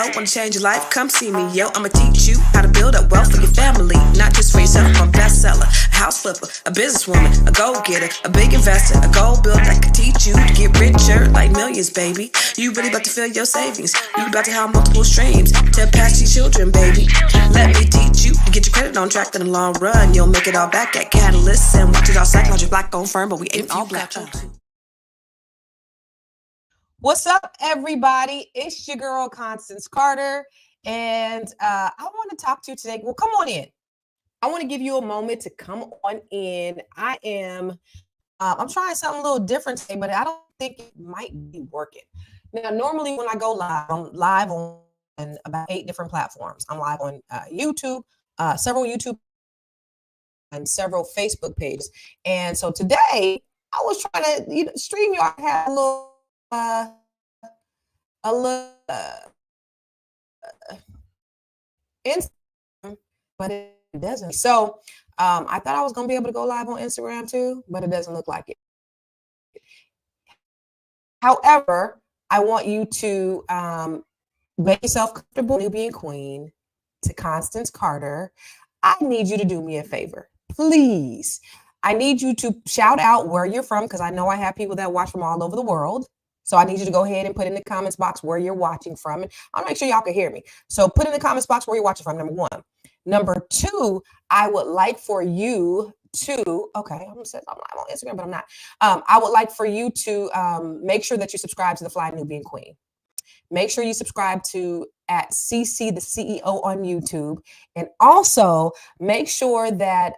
CEO. Want to change your life? Come see me, yo. I'ma teach you how to build up wealth for your family, not just for yourself. I'm a bestseller, a house flipper, a businesswoman, a go-getter, a big investor, a goal builder that could teach you to get richer like millions, baby. You really about to fill your savings. You about to have multiple streams to pass your children, baby. Let me teach you to get your credit on track in the long run. You'll make it all back at Catalyst and watch it all psychology black-owned firm, but we ain't all black too. What's up, everybody? It's your girl, Constance Carter, and I want to talk to you today. Well, come on in. I want to give you a moment to come on in. I'm trying something a little different today, but I don't think it might be working. Now, normally when I go live, I'm live on about 8 different platforms. I'm live on YouTube, several YouTube, and several Facebook pages. And so today, I was trying to, StreamYard had a little Instagram, but it doesn't. So I thought I was gonna be able to go live on Instagram too, but it doesn't look like it. However, I want you to make yourself comfortable, Nubian Queen, to Constance Carter. I need you to do me a favor, please. I need you to shout out where you're from, because I know I have people that watch from all over the world. So I need you to go ahead and put in the comments box where you're watching from. And I'll make sure y'all can hear me. So put in the comments box where you're watching from, number 1. Number 2, I would like for you to, okay, I'm live on Instagram, but I'm not. I would like for you to make sure that you subscribe to the Fly Nubian Queen. Make sure you subscribe to at CC the CEO on YouTube. And also make sure that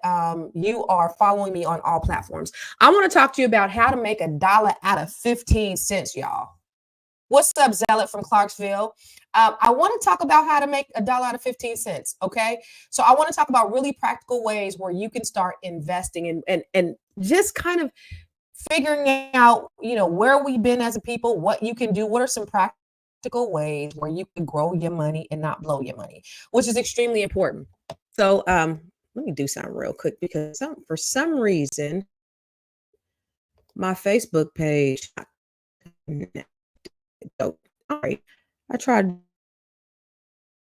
you are following me on all platforms. I want to talk to you about how to make $1 out of 15 cents, y'all. What's up, Zealot from Clarksville? I want to talk about how to make $1 out of 15 cents. Okay. So I want to talk about really practical ways where you can start investing and just kind of figuring out, where we've been as a people, what you can do, what are some practical ways where you can grow your money and not blow your money, which is extremely important. So let me do something real quick, because for some reason my Facebook page. So, all right, I tried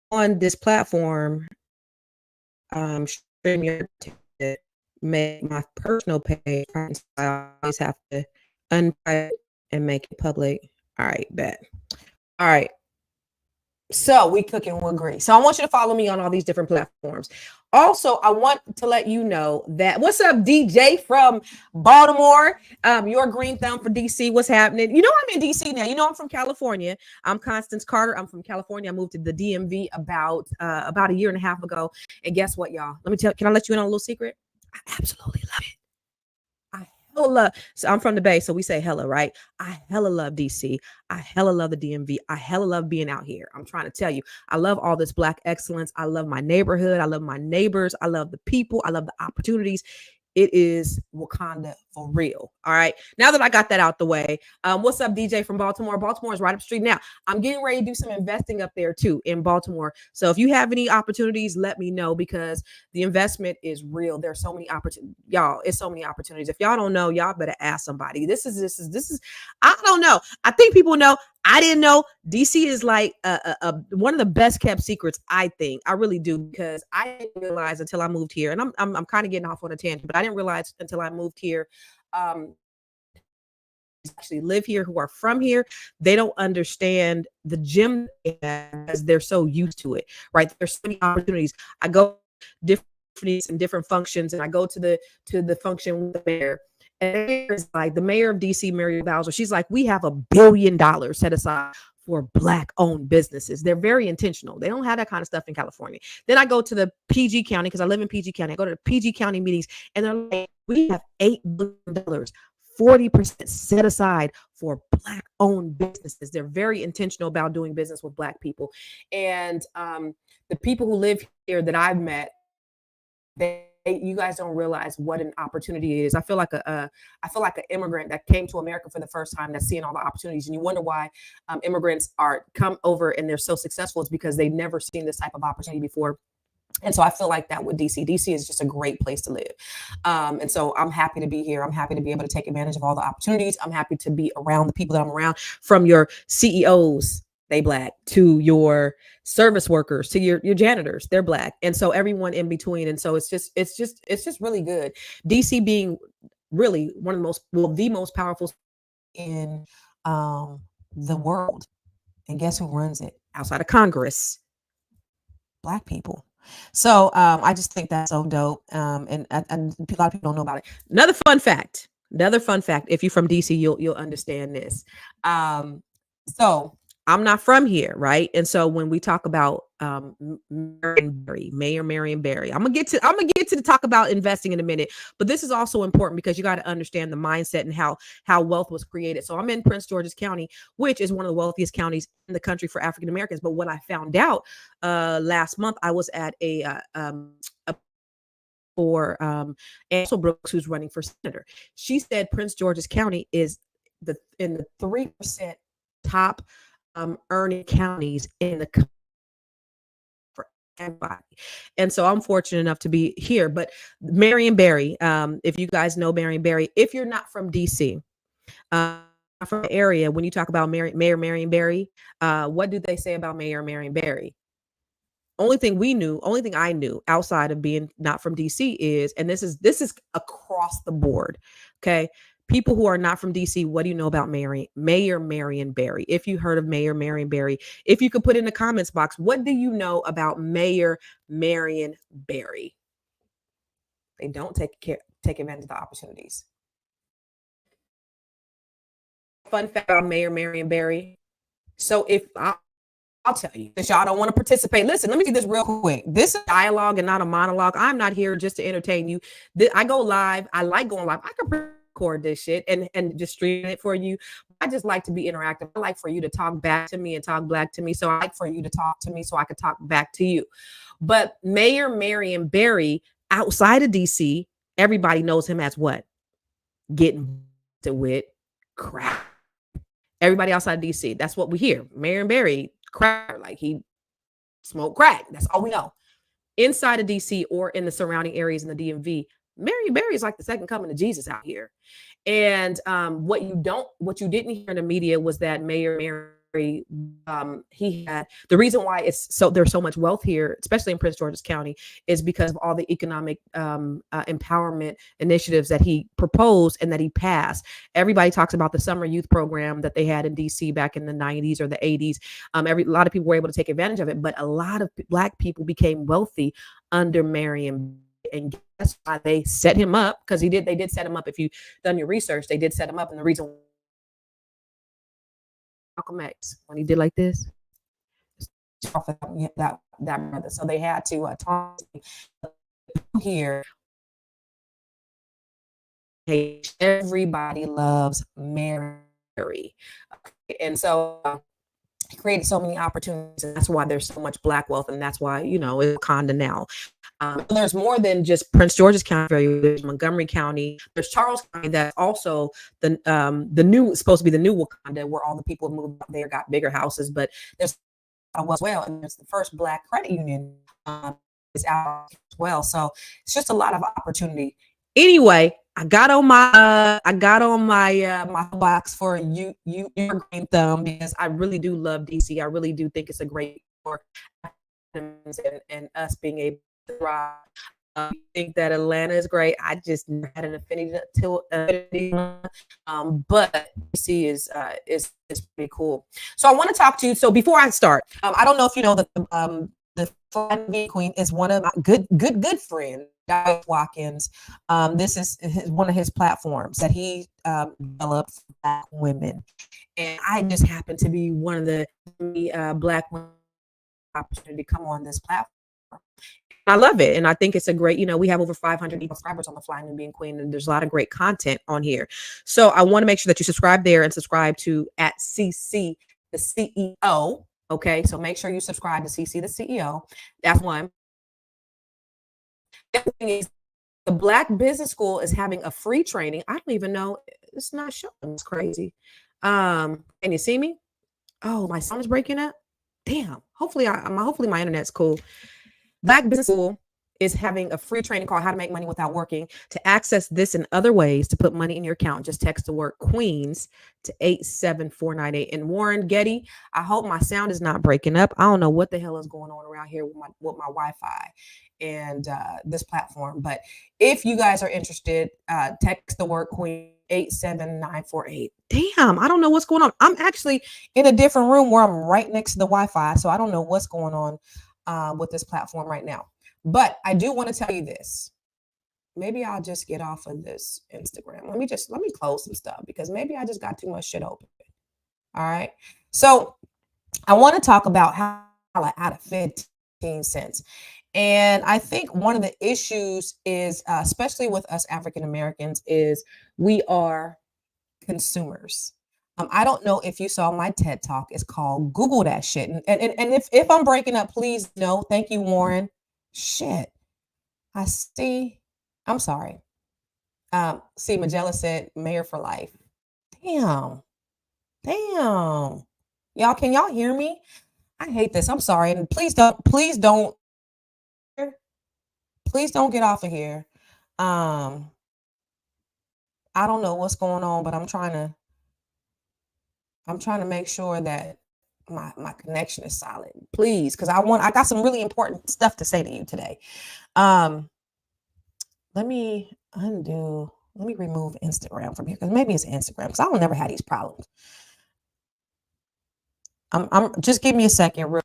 on this platform, StreamYard, to make my personal page. I always have to unprivate and make it public. All right, bet. All right. So we cooking with grease. So I want you to follow me on all these different platforms. Also, I want to let you know that, what's up, DJ from Baltimore? Your green thumb for DC. What's happening? I'm in DC now. I'm from California. I'm Constance Carter. I'm from California. I moved to the DMV about a year and a half ago. And guess what, y'all? Can I let you in on a little secret? I absolutely love it. So I'm from the Bay, so we say hella, right? I hella love DC. I hella love the DMV. I hella love being out here. I'm trying to tell you, I love all this Black excellence. I love my neighborhood. I love my neighbors. I love the people. I love the opportunities. It is Wakanda for real. All right. Now that I got that out the way, what's up, DJ from Baltimore? Baltimore is right up the street. Now, I'm getting ready to do some investing up there too in Baltimore. So if you have any opportunities, let me know, because the investment is real. There's so many opportunities, y'all. It's so many opportunities. If y'all don't know, y'all better ask somebody. This is. I don't know. I think people know. I didn't know. DC is like one of the best kept secrets, I think. I really do, because I didn't realize until I moved here, and I'm kind of getting off on a tangent, but I didn't realize until I moved here, actually live here, who are from here, they don't understand the gym as they're so used to it, right? There's so many opportunities. I go different and different functions, and I go to the function with the mayor. And it's like the mayor of DC, Mary Bowser, she's like, we have $1 billion set aside for Black owned businesses. They're very intentional. They don't have that kind of stuff in California. Then I go to the PG County, because I live in PG County. I go to the PG County meetings, and they're like, we have $8 billion, 40% set aside for Black owned businesses. They're very intentional about doing business with Black people. And the people who live here that I've met, you guys don't realize what an opportunity it is. I feel like an immigrant that came to America for the first time, that's seeing all the opportunities. And you wonder why immigrants come over and they're so successful. It's because they've never seen this type of opportunity before. And so I feel like that with DC. DC is just a great place to live. And so I'm happy to be here. I'm happy to be able to take advantage of all the opportunities. I'm happy to be around the people that I'm around, from your CEOs they Black. To your service workers, to your janitors, they're Black. And so everyone in between. And so it's just really good. DC being really one of the most, well, the most powerful in the world. And guess who runs it outside of Congress? Black people. So I just think that's so dope. And a lot of people don't know about it. Another fun fact. If you're from DC, you'll understand this. So I'm not from here, right? And so when we talk about Mayor Marion Barry, I'm gonna get to the talk about investing in a minute, but this is also important because you got to understand the mindset and how wealth was created. So I'm in Prince George's County, which is one of the wealthiest counties in the country for African Americans. But what I found out last month, I was at for Ansel Brooks, who's running for senator. She said Prince George's County is in the 3% top earning counties in the country for everybody. And so I'm fortunate enough to be here. But Marion Barry, if you guys know Marion Barry, if you're not from DC, from the area, when you talk about Mayor Marion Barry, what do they say about Mayor Marion Barry? Only thing I knew outside of being not from DC is, and this is across the board. Okay. People who are not from DC, what do you know about Mayor Marion Barry? If you heard of Mayor Marion Barry, if you could put in the comments box, what do you know about Mayor Marion Barry? They don't take advantage of the opportunities. Fun fact about Mayor Marion Barry. So if I'll tell you, if y'all don't want to participate, listen, let me do this real quick. This is dialogue and not a monologue. I'm not here just to entertain you. I go live. I like going live. I can record this shit and just stream it for you. I just like to be interactive. I like for you to talk back to me and talk Black to me. So I like for you to talk to me so I could talk back to you. But Mayor Marion Barry, outside of DC, everybody knows him as what? Getting with crap. Everybody outside of DC, that's what we hear. Marion Barry, crack, like he smoked crack. That's all we know. Inside of DC or in the surrounding areas in the DMV, Marion Barry is like the second coming of Jesus out here. And what you didn't hear in the media was that Mayor Barry, he had the reason why there's so much wealth here, especially in Prince George's County, is because of all the economic empowerment initiatives that he proposed and that he passed. Everybody talks about the summer youth program that they had in DC back in the 90s or the 80s. A lot of people were able to take advantage of it, but a lot of Black people became wealthy under Marion. And that's why they set him up, because they did set him up. If you've done your research, they did set him up. And the reason Malcolm X, when he did like this, that brother. So they had to talk here. Hey, everybody loves Mary. And so it created so many opportunities. And that's why there's so much Black wealth. And that's why, it's Wakanda now. There's more than just Prince George's County. There's Montgomery County. There's Charles County. That's also supposed to be the new Wakanda, where all the people have moved up there, got bigger houses. But there's as well, and there's the first Black credit union is out as well. So it's just a lot of opportunity. Anyway, I got on my my box for you your green thumb, because I really do love DC. I really do think it's a great for and us being able to thrive. I think that Atlanta is great. I just had an affinity but DC is pretty cool. So I want to talk to you. So before I start, I don't know if you know that the Flying Queen is one of my good friends, Guy Watkins. This is one of his platforms that he developed for Black women, and I just happen to be one of the Black women opportunity to come on this platform. I love it. And I think it's a great, we have over 500 subscribers on the Flying Nubian Queen, and there's a lot of great content on here. So I want to make sure that you subscribe there and subscribe to @CC the CEO. Okay. So make sure you subscribe to CC the CEO. That's one. The other thing is, the Black Business School is having a free training. I don't even know. It's not showing. It's crazy. Can you see me? Oh, my sound is breaking up. Damn. Hopefully my internet's cool. Black Business School is having a free training called How to Make Money Without Working. To access this and other ways to put money in your account, just text the word Queens to 87498. And Warren Getty, I hope my sound is not breaking up. I don't know what the hell is going on around here with my Wi-Fi and this platform. But if you guys are interested, text the word Queen 87948. Damn, I don't know what's going on. I'm actually in a different room where I'm right next to the Wi-Fi, so I don't know what's going on with this platform right now. But I do want to tell you this. Maybe I'll just get off of this Instagram. Let me close some stuff because maybe I just got too much shit open. All right. So I want to talk about how out of 15 cents. And I think one of the issues is, especially with us African Americans, is we are consumers. I don't know if you saw my TED Talk. It's called Google That Shit. And if I'm breaking up, please no. Thank you, Warren. Shit. I see. I'm sorry. See, Magella said mayor for life. Damn. Y'all, can y'all hear me? I hate this. I'm sorry. And please don't get off of here. I don't know what's going on, but I'm trying to make sure that my connection is solid, please, because I got some really important stuff to say to you today. Let me remove Instagram from here because maybe it's Instagram because I don't never have these problems. I'm just give me a second.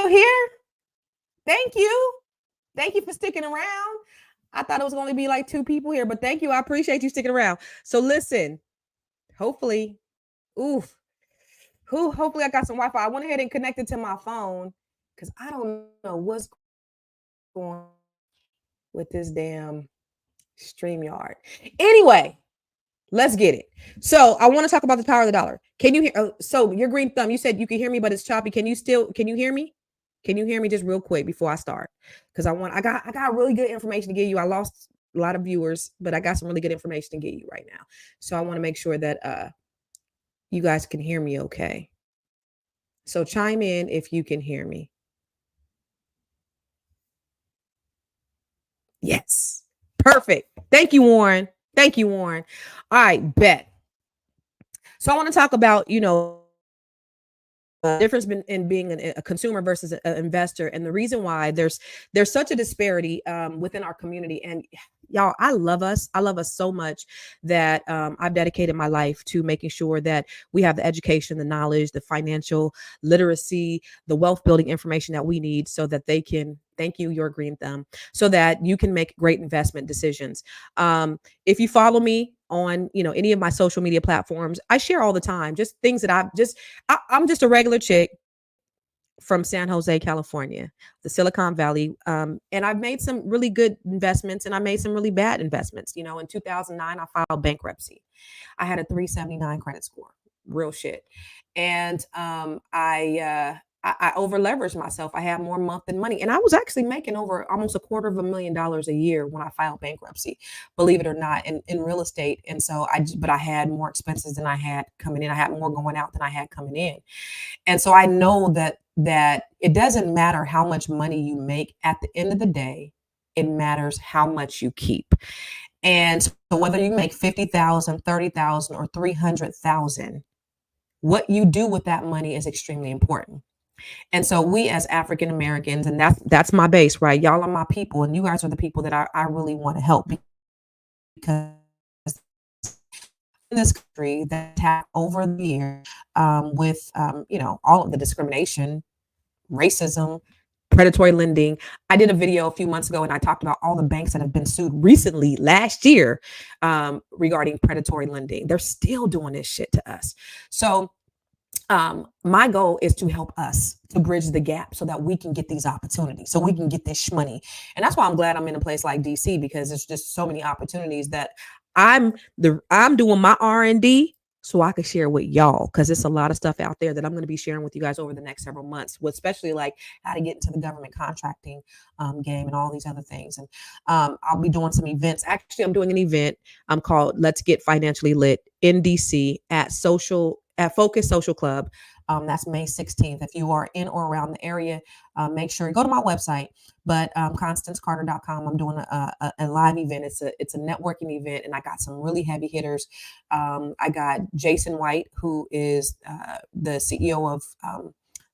Here. Thank you for sticking around. I thought it was going to be like 2 people here, but thank you. I appreciate you sticking around. So listen, hopefully I got some Wi-Fi. I went ahead and connected to my phone because I don't know what's going on with this damn StreamYard. Anyway, let's get it. So I want to talk about the power of the dollar. Can you hear? So your green thumb, you said you can hear me, but it's choppy. Can you hear me? Can you hear me just real quick before I start? Because I got really good information to give you. I lost a lot of viewers, but I got some really good information to give you right now. So I want to make sure that you guys can hear me okay. So chime in if you can hear me. Yes. Perfect. Thank you, Warren. All right, bet. So I want to talk about, difference in being a consumer versus an investor, and the reason why there's such a disparity within our community. And y'all, I love us so much that I've dedicated my life to making sure that we have the education, the knowledge, the financial literacy, the wealth building information that we need so that they can, thank you, your green thumb, so that you can make great investment decisions. If you follow me on any of my social media platforms, I share all the time just things that I'm just a regular chick from San Jose, California, the Silicon Valley. And I've made some really good investments and I made some really bad investments. In 2009, I filed bankruptcy. I had a 379 credit score, real shit. And I over leveraged myself. I had more month than money. And I was actually making over almost $250,000 a year when I filed bankruptcy, believe it or not, in real estate. And so but I had more expenses than I had coming in. I had more going out than I had coming in. And so I know that it doesn't matter how much money you make at the end of the day. It matters how much you keep. And so whether you make 50,000, 30,000, or 300,000, what you do with that money is extremely important. And so we as African Americans, and that's my base, right? Y'all are my people, and you guys are the people that I really want to help, because in this country that have over the years, with all of the discrimination, racism, predatory lending. I did a video a few months ago and I talked about all the banks that have been sued recently last year, regarding predatory lending. They're still doing this shit to us. So my goal is to help us to bridge the gap so that we can get these opportunities, so we can get this money. And that's why I'm glad I'm in a place like DC, because there's just so many opportunities that I'm doing my R&D so I can share with y'all, because it's a lot of stuff out there that I'm going to be sharing with you guys over the next several months, especially like how to get into the government contracting game and all these other things. And I'll be doing some events. Actually, I'm doing an event called Let's Get Financially Lit in DC at Focus Social Club. That's May 16th. If you are in or around the area, make sure you go to my website. But ConstanceCarter.com, I'm doing a live event. It's a networking event, and I got some really heavy hitters. I got Jason White, who is the CEO of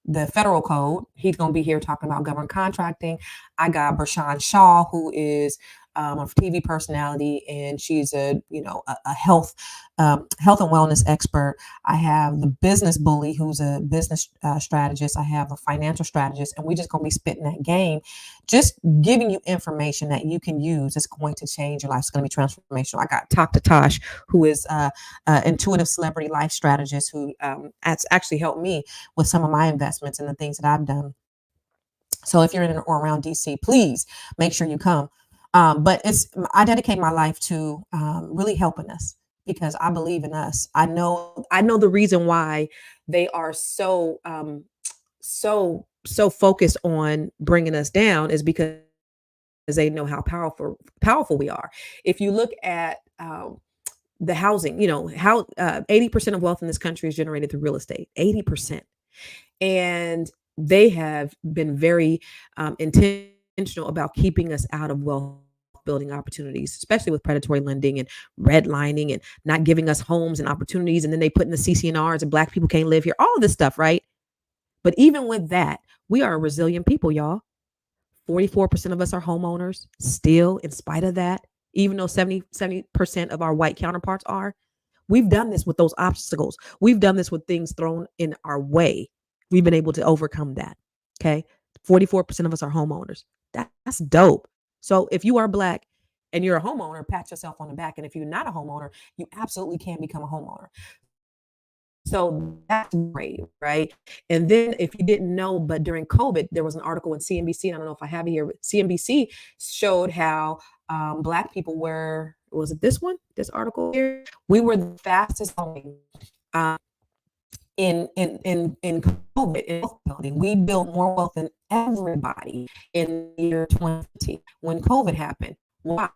the Federal Code. He's going to be here talking about government contracting. I got Bershawn Shaw, who is a TV personality, and she's a health and wellness expert. I have the business bully, who's a business strategist. I have a financial strategist, and we're just going to be spitting that game, just giving you information that you can use. It's going to change your life. It's going to be transformational. I got Talk to Tosh, who is intuitive celebrity life strategist, who has actually helped me with some of my investments and the things that I've done. So if you're in or around DC, please make sure you come. But I dedicate my life to really helping us, because I believe in us. I know the reason why they are so focused on bringing us down is because they know how powerful we are. If you look at the housing, how 80% of wealth in this country is generated through real estate. 80%. And they have been very intentional about keeping us out of wealth building opportunities, especially with predatory lending and redlining and not giving us homes and opportunities. And then they put in the CCNRs and Black people can't live here, all of this stuff, right? But even with that, we are a resilient people, y'all. 44% of us are homeowners still, in spite of that, even though 70% of our white counterparts are. We've done this with those obstacles. We've done this with things thrown in our way. We've been able to overcome that. Okay. 44% of us are homeowners. That's dope. So if you are Black and you're a homeowner, pat yourself on the back. And if you're not a homeowner, you absolutely can become a homeowner. So that's great, right? And then if you didn't know, but during COVID, there was an article in CNBC, and I don't know if I have it here, but CNBC showed how Black people were, was it this one? This article here? We were the fastest growing in COVID, in wealth building. We built more wealth than everybody in the year 2020 when COVID happened. Why?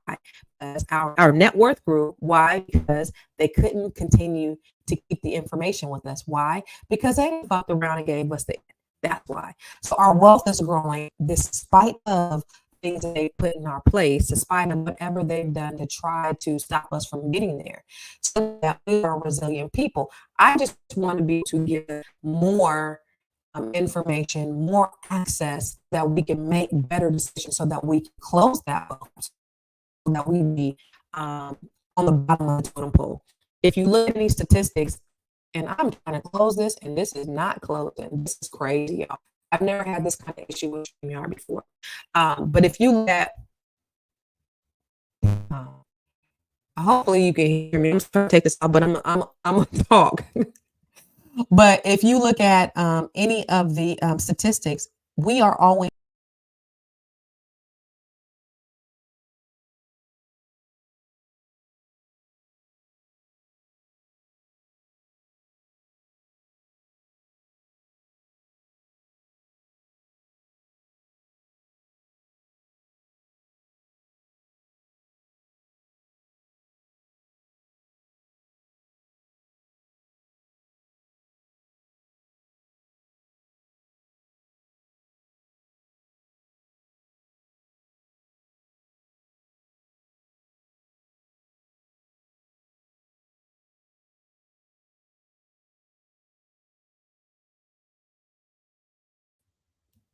Because our net worth grew. Why? Because they couldn't continue to keep the information with us. Why? Because they fucked around and gave us that's why. So our wealth is growing despite of things that they put in our place, despite of whatever they've done to try to stop us from getting there. So that we are resilient people. I just want to be able to give more information, more access, that we can make better decisions so that we can close that wealth, so that we be on the bottom of the totem pole. If you look at these statistics, and I'm trying to close this, and this is not closing. This is crazy, y'all. I've never had this kind of issue with StreamYard before. But if you look at, hopefully you can hear me. I'm trying to take this out, but I'm gonna talk. But if you look at any of the statistics, we are always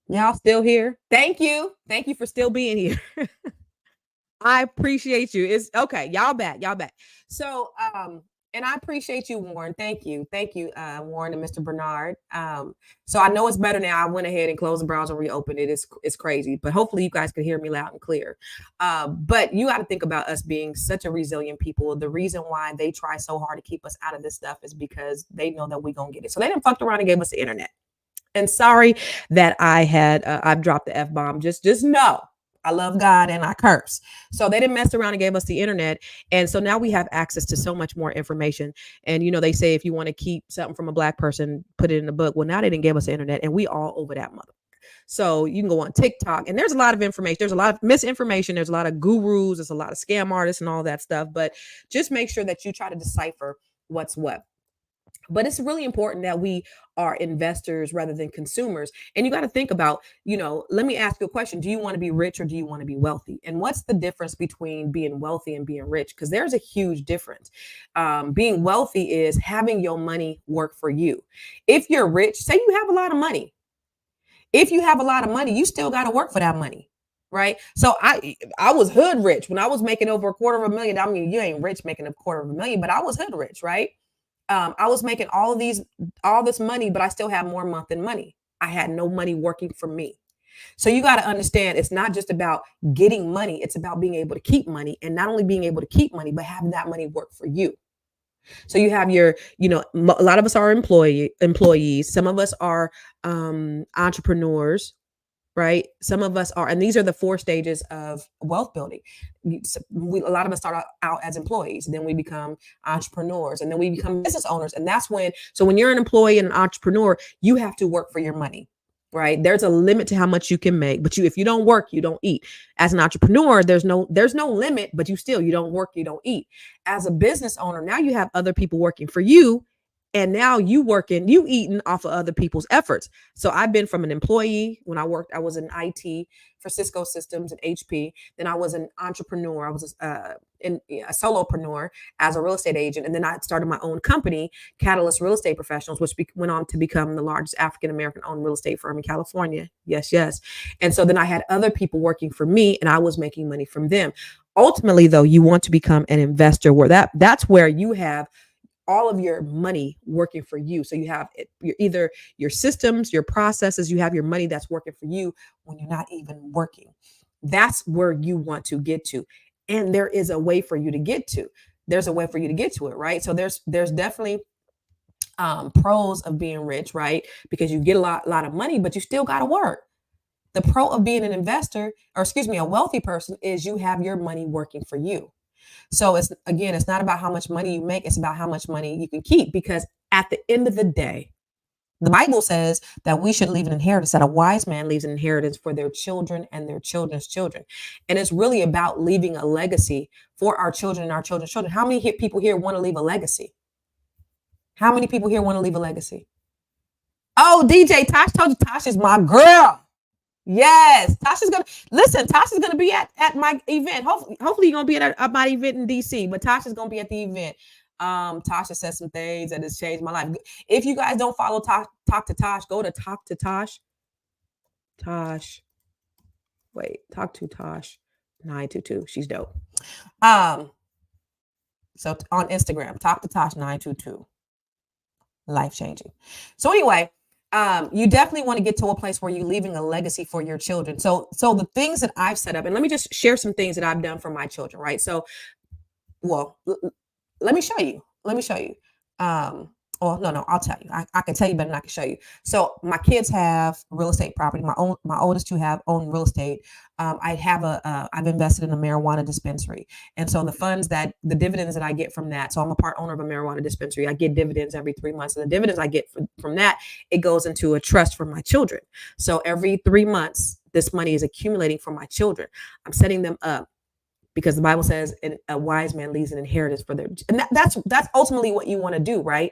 Y'all still here? Thank you. Thank you for still being here. I appreciate you. It's okay. Y'all back. Y'all back. So, and I appreciate you, Warren. Thank you. Thank you, Warren and Mr. Bernard. So I know it's better now. I went ahead and closed the browser, reopened it. It's crazy, but hopefully you guys can hear me loud and clear. But you got to think about us being such a resilient people. The reason why they try so hard to keep us out of this stuff is because they know that we gonna get it. So they didn't fucked around and gave us the internet. And sorry that I've dropped the F-bomb. Just know I love God and I curse. So they didn't mess around and gave us the internet. And so now we have access to so much more information. And, they say if you want to keep something from a Black person, put it in the book. Well, now they didn't give us the internet and we all over that mother. So you can go on TikTok and there's a lot of information. There's a lot of misinformation. There's a lot of gurus. There's a lot of scam artists and all that stuff. But just make sure that you try to decipher what's what. But it's really important that we are investors rather than consumers. And you got to think about, let me ask you a question. Do you want to be rich or do you want to be wealthy? And what's the difference between being wealthy and being rich? Because there's a huge difference. Being wealthy is having your money work for you. If you're rich, say you have a lot of money. If you have a lot of money, you still got to work for that money. Right. So I was hood rich when I was making over $250,000. I mean, you ain't rich making $250,000, but I was hood rich. Right. I was making all this money, but I still have more month than money. I had no money working for me. So you got to understand it's not just about getting money. It's about being able to keep money, and not only being able to keep money, but having that money work for you. So you have a lot of us are employees. Some of us are entrepreneurs. Right. Some of us are, and these are the 4 stages of wealth building. A lot of us start out as employees, then we become entrepreneurs, and then we become business owners. And that's when you're an employee and an entrepreneur, you have to work for your money. Right. There's a limit to how much you can make, but if you don't work, you don't eat. As an entrepreneur, there's no limit, but you don't work, you don't eat. As a business owner, now you have other people working for you. And now you eating off of other people's efforts. So I've been from an employee when I was in IT for Cisco Systems and HP. Then I was an entrepreneur. I was a solopreneur as a real estate agent. And then I started my own company, Catalyst Real Estate Professionals, which went on to become the largest African-American owned real estate firm in California. Yes, yes. And so then I had other people working for me and I was making money from them. Ultimately, though, you want to become an investor where that's where you have all of your money working for you. So you have either your systems, your processes, you have your money that's working for you when you're not even working. That's where you want to get to. And there is a way for you to get to. There's a way for you to get to it, right? So there's definitely pros of being rich, right? Because you get a lot of money, but you still got to work. The pro of being an investor, a wealthy person, is you have your money working for you. So it's not about how much money you make. It's about how much money you can keep, because at the end of the day, the Bible says that we should leave an inheritance, that a wise man leaves an inheritance for their children and their children's children. And it's really about leaving a legacy for our children and our children's children. How many people here want to leave a legacy? How many people here want to leave a legacy? Oh, DJ Tosh told you Tosh is my girl. Yes, Tasha's gonna be at my event. Hopefully you're gonna be at my event in DC, but Tasha's gonna be at the event. Tasha said some things that has changed my life. If you guys don't follow Talk to Tosh, go to Talk to Tosh. Talk to Tosh 922. She's dope. So on Instagram, Talk to Tosh 922. Life changing. So anyway, you definitely want to get to a place where you're leaving a legacy for your children. So the things that I've set up, and let me just share some things that I've done for my children, right? So, let me show you. No, I'll tell you. I can tell you better than I can show you. So my kids have real estate property. My oldest 2 have own real estate. I've invested in a marijuana dispensary. And so the dividends that I get from that, so I'm a part owner of a marijuana dispensary. I get dividends every 3 months. And the dividends I get from that, it goes into a trust for my children. So every 3 months, this money is accumulating for my children. I'm setting them up, because the Bible says a wise man leaves an inheritance for their, and that's ultimately what you want to do, right?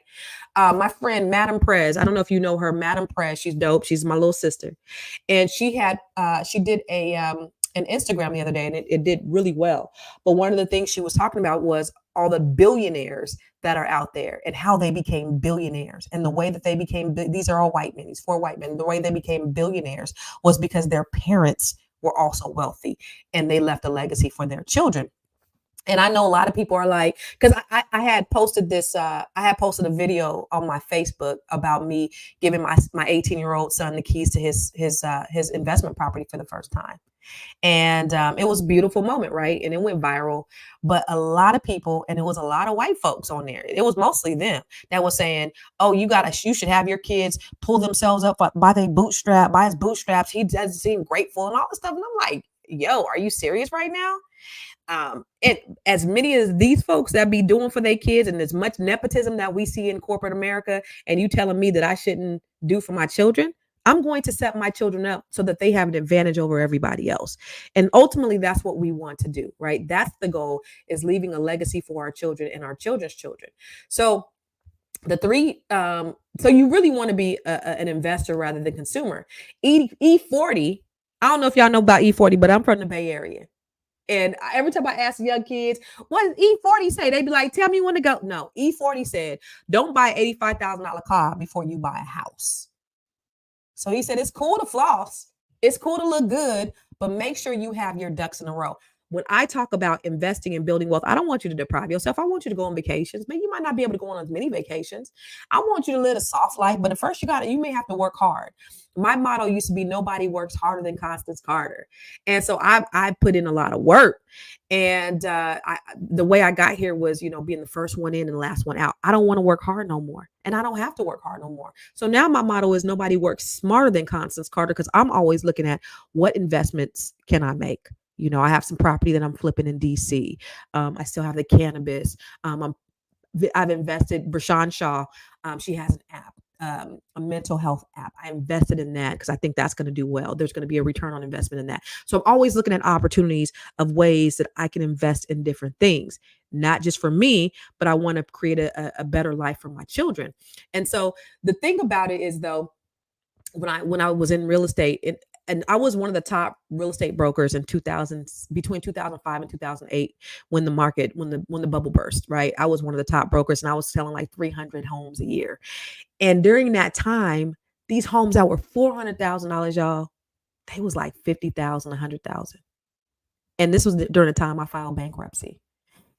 My friend, Madam Prez, I don't know if you know her, Madam Prez, she's dope. She's my little sister. And she did a an Instagram the other day, and it did really well. But one of the things she was talking about was all the billionaires that are out there and how they became billionaires, and the way that they became these are all white men, these 4 white men. The way they became billionaires was because their parents were also wealthy and they left a legacy for their children. And I know a lot of people are like, because I had posted this, I had posted a video on my Facebook about me giving my 18-year-old son the keys to his investment property for the first time. And it was a beautiful moment, right? And it went viral. But a lot of people, and it was a lot of white folks on there. It was mostly them that was saying, "Oh, you should have your kids pull themselves up by his bootstraps. He doesn't seem grateful and all this stuff." And I'm like, "Yo, are you serious right now?" It as many as these folks that be doing for their kids, and as much nepotism that we see in corporate America, and you telling me that I shouldn't do for my children, I'm going to set my children up so that they have an advantage over everybody else. And ultimately, that's what we want to do, right? That's the goal, is leaving a legacy for our children and our children's children. So the three, so you really want to be an investor rather than consumer. E40, I don't know if y'all know about E40, but I'm from the Bay Area. And every time I ask young kids, what does E40 say? They be like, tell me when to go. No, E40 said, don't buy $85,000 car before you buy a house. So he said, it's cool to floss. It's cool to look good, but make sure you have your ducks in a row. When I talk about investing and building wealth, I don't want you to deprive yourself. I want you to go on vacations. Maybe you might not be able to go on as many vacations. I want you to live a soft life, but at first you may have to work hard. My motto used to be, nobody works harder than Constance Carter. And so I put in a lot of work. And the way I got here was, being the first one in and the last one out. I don't want to work hard no more. And I don't have to work hard no more. So now my motto is, nobody works smarter than Constance Carter, because I'm always looking at what investments can I make. I have some property that I'm flipping in DC. I still have the cannabis. I've invested. Brashan Shaw, she has an app, a mental health app. I invested in that because I think that's going to do well. There's going to be a return on investment in that. So I'm always looking at opportunities of ways that I can invest in different things, not just for me, but I want to create a better life for my children. And so the thing about it is, though, when I was in real estate, and I was one of the top real estate brokers in between 2005 and 2008, when the bubble burst, right? I was one of the top brokers, and I was selling like 300 homes a year. And during that time, these homes that were $400,000, y'all, they was like 50,000, 100,000. And this was during the time I filed bankruptcy.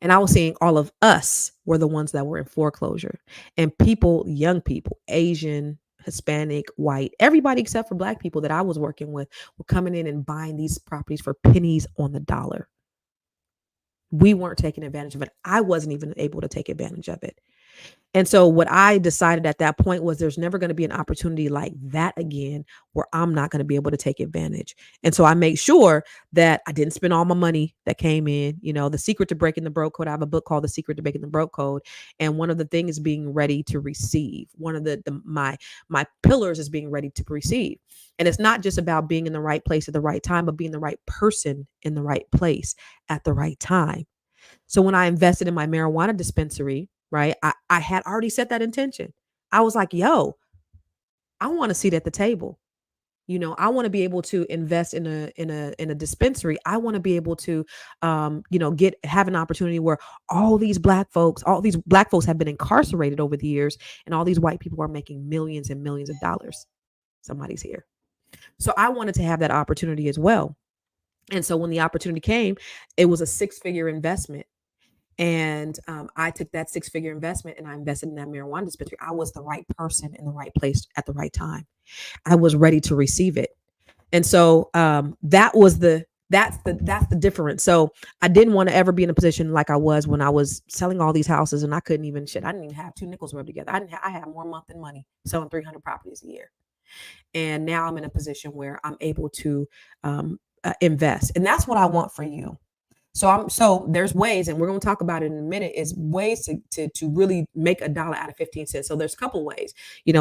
And I was seeing all of us were the ones that were in foreclosure, and people, young people, Asian, Hispanic, white, everybody except for Black people that I was working with were coming in and buying these properties for pennies on the dollar. We weren't taking advantage of it. I wasn't even able to take advantage of it. And so what I decided at that point was, there's never going to be an opportunity like that again where I'm not going to be able to take advantage. And so I made sure that I didn't spend all my money that came in. The secret to breaking the broke code. I have a book called The Secret to Breaking the Broke Code. And one of the things is being ready to receive. One of my pillars is being ready to receive. And it's not just about being in the right place at the right time, but being the right person in the right place at the right time. So when I invested in my marijuana dispensary, right, I had already set that intention. I was like, yo, I want a seat at the table. I want to be able to invest in a dispensary. I want to be able to, have an opportunity where all these black folks have been incarcerated over the years, and all these white people are making millions and millions of dollars. Somebody's here. So I wanted to have that opportunity as well. And so when the opportunity came, it was a 6-figure investment. And I took that 6-figure investment and I invested in that marijuana dispensary. I was the right person in the right place at the right time. I was ready to receive it. And so that's the difference. So I didn't want to ever be in a position like I was when I was selling all these houses, and I couldn't even I didn't even have 2 nickels rubbed together. I had more month than money selling 300 properties a year. And now I'm in a position where I'm able to invest. And that's what I want for you. So there's ways, and we're going to talk about it in a minute, is ways to really make $1 out of 15 cents. So there's a couple ways.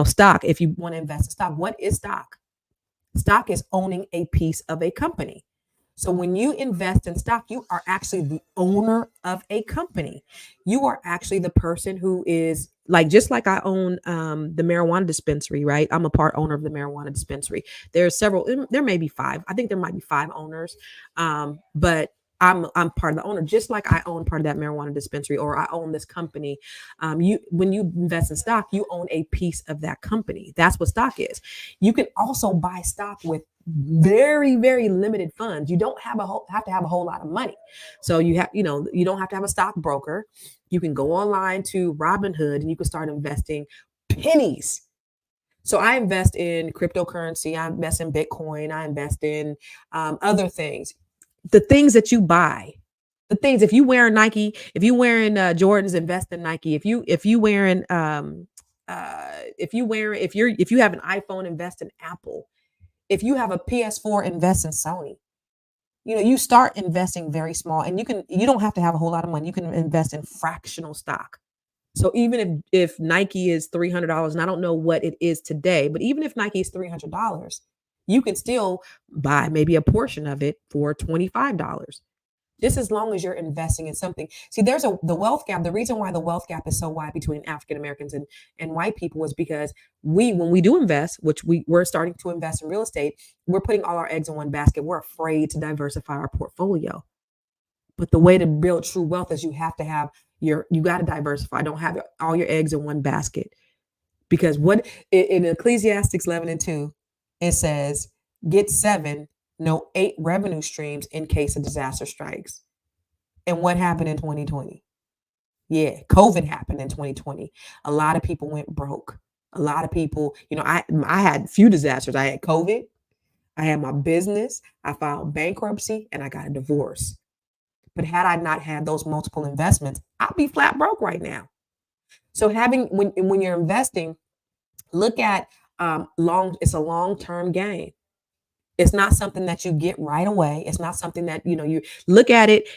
Stock, if you want to invest in stock. What is stock? Stock is owning a piece of a company. So when you invest in stock, you are actually the owner of a company. You are actually the person who is like, just like I own the marijuana dispensary, right? I'm a part owner of the marijuana dispensary. There are several, there may be five. I think there might be five owners. But I'm part of the owner, just like I own part of that marijuana dispensary, or I own this company. You When you invest in stock, you own a piece of that company. That's what stock is. You can also buy stock with very, very limited funds. You don't have to have a whole lot of money. So you don't have to have a stockbroker. You can go online to Robinhood and you can start investing pennies. So I invest in cryptocurrency. I invest in Bitcoin. I invest in other things. The things that you buy, the things, if you wearing Nike, if you wearing Jordans, invest in Nike. If you wearing if you have an iPhone, invest in Apple. If you have a PS4, invest in Sony. You start investing very small, and you don't have to have a whole lot of money. You can invest in fractional stock. So even if Nike is $300, and I don't know what it is today, but even if Nike is $300, you can still buy maybe a portion of it for $25. Just as long as you're investing in something. See, the wealth gap. The reason why the wealth gap is so wide between African Americans and white people is because when we do invest, which we're starting to invest in real estate, we're putting all our eggs in one basket. We're afraid to diversify our portfolio. But the way to build true wealth is you got to diversify. Don't have all your eggs in one basket. Because what in Ecclesiastes 11:2, it says, get 7, no 8 revenue streams in case a disaster strikes. And what happened in 2020? Yeah, COVID happened in 2020. A lot of people went broke. A lot of people, I had a few disasters. I had COVID. I had my business. I filed bankruptcy and I got a divorce. But had I not had those multiple investments, I'd be flat broke right now. So when you're investing, look at it's a long-term game. It's not something that you get right away. It's not something that, you look at it,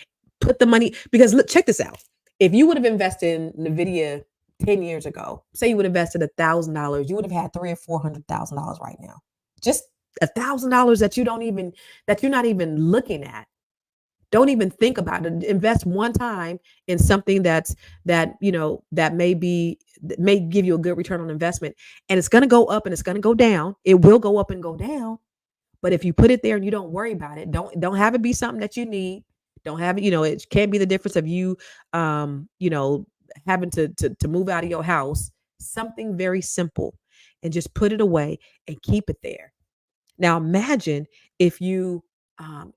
put the money, because look, check this out. If you would have invested in NVIDIA 10 years ago, say you would have invested $1,000, you would have had $300,000 or $400,000 right now. Just $1,000 that you're not even looking at. Don't even think about it. Invest one time in something that may give you a good return on investment. And it's going to go up and it's going to go down. It will go up and go down. But if you put it there and you don't worry about it, don't have it be something that you need. Don't have it, it can't be the difference of you, having to move out of your house. Something very simple, and just put it away and keep it there. Now imagine if you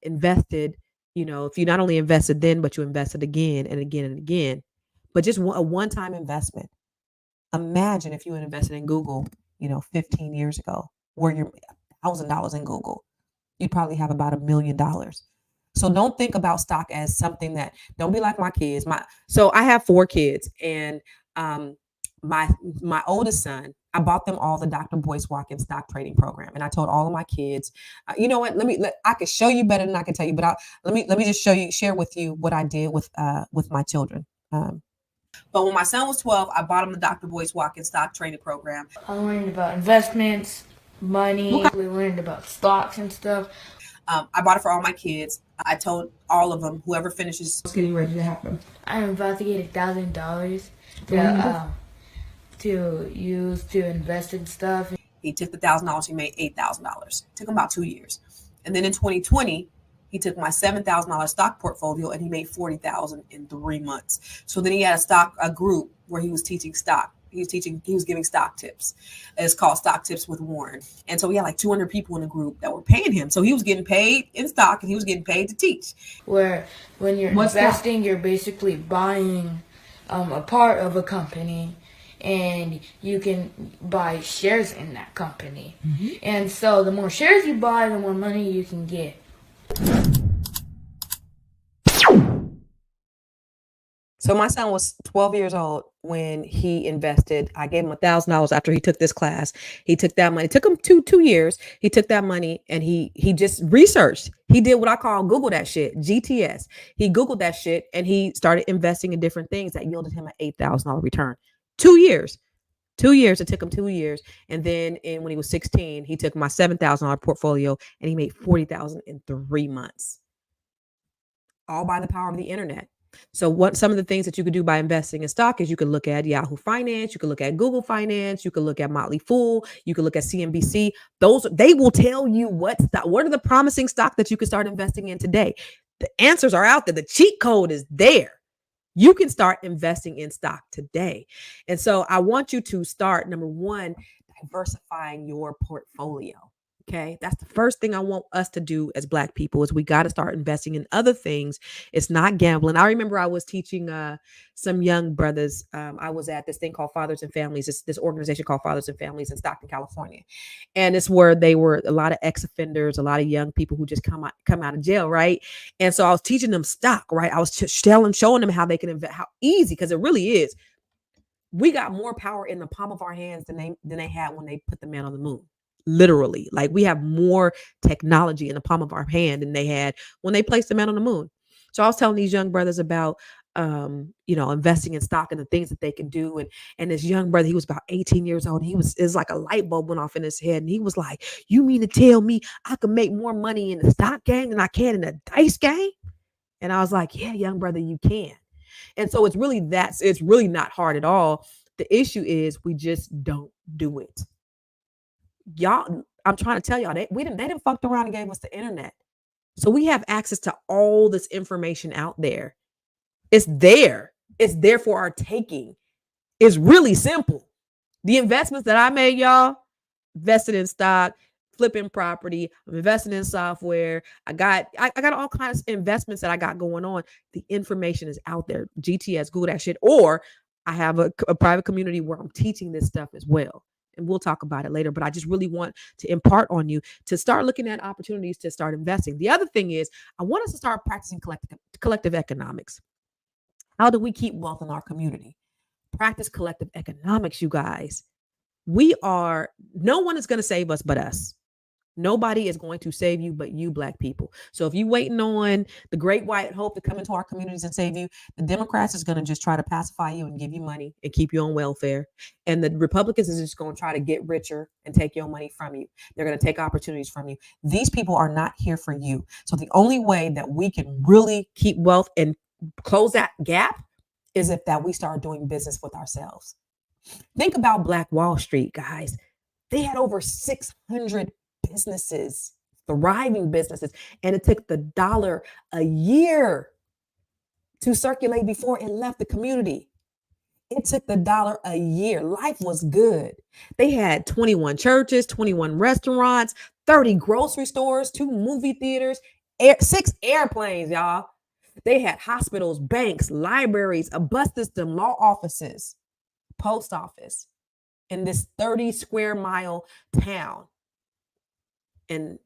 invested, if you not only invested then, but you invested again and again and again, but just a one-time investment. Imagine if you had invested in Google, 15 years ago, where you're $1,000 in Google, you'd probably have about $1 million. So don't think about stock as something don't be like my kids. So I have 4 kids, and my oldest son, I bought them all the Dr. Boyce Watkins stock trading program. And I told all of my kids, you know what, I can show you better than I can tell you, but let me just share with you what I did with my children. But when my son was 12, I bought him the Dr. Boyce Watkins stock trading program. I learned about investments, money. We learned about stocks and stuff. I bought it for all my kids. I told all of them, whoever finishes, what's getting ready to happen. I'm about to get $1,000 to use to invest in stuff. He took the $1,000. He made $8,000. It took him about 2 years. And then in 2020, he took my $7,000 stock portfolio and he made $40,000 in 3 months. So then he had a group where he was teaching stock. He was giving stock tips. It's called Stock Tips with Warren. And so we had like 200 people in the group that were paying him. So he was getting paid in stock and he was getting paid to teach. Where when you're investing, you're basically buying a part of a company, and you can buy shares in that company. Mm-hmm. And so the more shares you buy, the more money you can get. So my son was 12 years old when he invested. I gave him $1,000 after he took this class. He took that money. It took him two years. He took that money and he just researched. He did what I call Google that shit, GTS. He Googled that shit and he started investing in different things that yielded him an $8,000 return. 2 years. 2 years. It took him 2 years. And then when he was 16, he took my $7,000 portfolio and he made $40,000 in 3 months. all by the power of the internet. So what some of the things that you could do by investing in stock is you could look at Yahoo Finance, you could look at Google Finance, you could look at Motley Fool, you could look at CNBC. Those they will tell you what are the promising stock that you can start investing in today. The answers are out there. The cheat code is there. You can start investing in stock today. And so I want you to start, number one, diversifying your portfolio. Okay. That's the first thing I want us to do as Black people is we got to start investing in other things. It's not gambling. I remember I was teaching some young brothers. I was at this thing called Fathers and Families, this organization called Fathers and Families in Stockton, California. And it's where they were a lot of ex-offenders, a lot of young people who just come out of jail. Right. And so I was teaching them stock. Right. I was showing them how they can invest, how easy, because it really is. We got more power in the palm of our hands than they had when they put the man on the moon. Literally, like we have more technology in the palm of our hand than they had when they placed the man on the moon. So I was telling these young brothers about, investing in stock and the things that they can do. And this young brother, he was about 18 years old. It's like a light bulb went off in his head. And he was like, you mean to tell me I can make more money in the stock game than I can in the dice game? And I was like, yeah, young brother, you can. And so it's really not hard at all. The issue is we just don't do it. Y'all, I'm trying to tell y'all, they didn't fucked around and gave us the internet. So we have access to all this information out there. It's there. It's there for our taking. It's really simple. The investments that I made, y'all, invested in stock, flipping property, I'm investing in software. I got all kinds of investments that I got going on. The information is out there. GTS, Google that shit. Or I have a private community where I'm teaching this stuff as well. And we'll talk about it later, but I just really want to impart on you to start looking at opportunities to start investing. The other thing is I want us to start practicing collective economics. How do we keep wealth in our community? Practice collective economics, you guys. No one is going to save us but us. Nobody is going to save you but you, Black people. So if you're waiting on the great white hope to come into our communities and save you, the Democrats is going to just try to pacify you and give you money and keep you on welfare. And the Republicans is just going to try to get richer and take your money from you. They're going to take opportunities from you. These people are not here for you. So the only way that we can really keep wealth and close that gap is if that we start doing business with ourselves. Think about Black Wall Street, guys. They had over 600 businesses, thriving businesses, and it took the dollar a year to circulate before it left the community. It took the dollar a year. Life was good. They had 21 churches, 21 restaurants, 30 grocery stores, 2 movie theaters, 6 airplanes, y'all. They had hospitals, banks, libraries, a bus system, law offices, post office in this 30 square mile town. And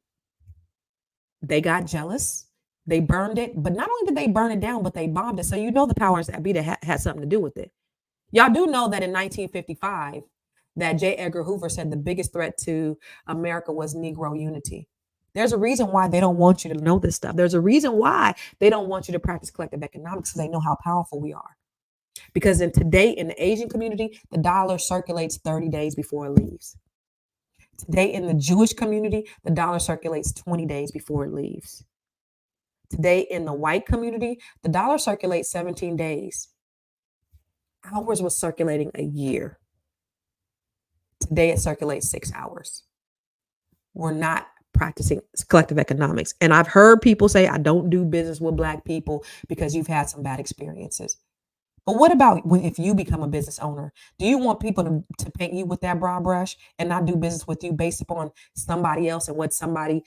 they got jealous. They burned it. But not only did they burn it down, but they bombed it. So you know the powers that be that had something to do with it. Y'all do know that in 1955, that J. Edgar Hoover said the biggest threat to America was Negro unity. There's a reason why they don't want you to know this stuff. There's a reason why they don't want you to practice collective economics, because they know how powerful we are. Because today in the Asian community, the dollar circulates 30 days before it leaves. Today in the Jewish community, the dollar circulates 20 days before it leaves. Today in the white community, the dollar circulates 17 days. Ours was circulating a year. Today it circulates 6 hours. We're not practicing collective economics. And I've heard people say, I don't do business with Black people because you've had some bad experiences. But what about if you become a business owner? Do you want people to paint you with that broad brush and not do business with you based upon somebody else and what somebody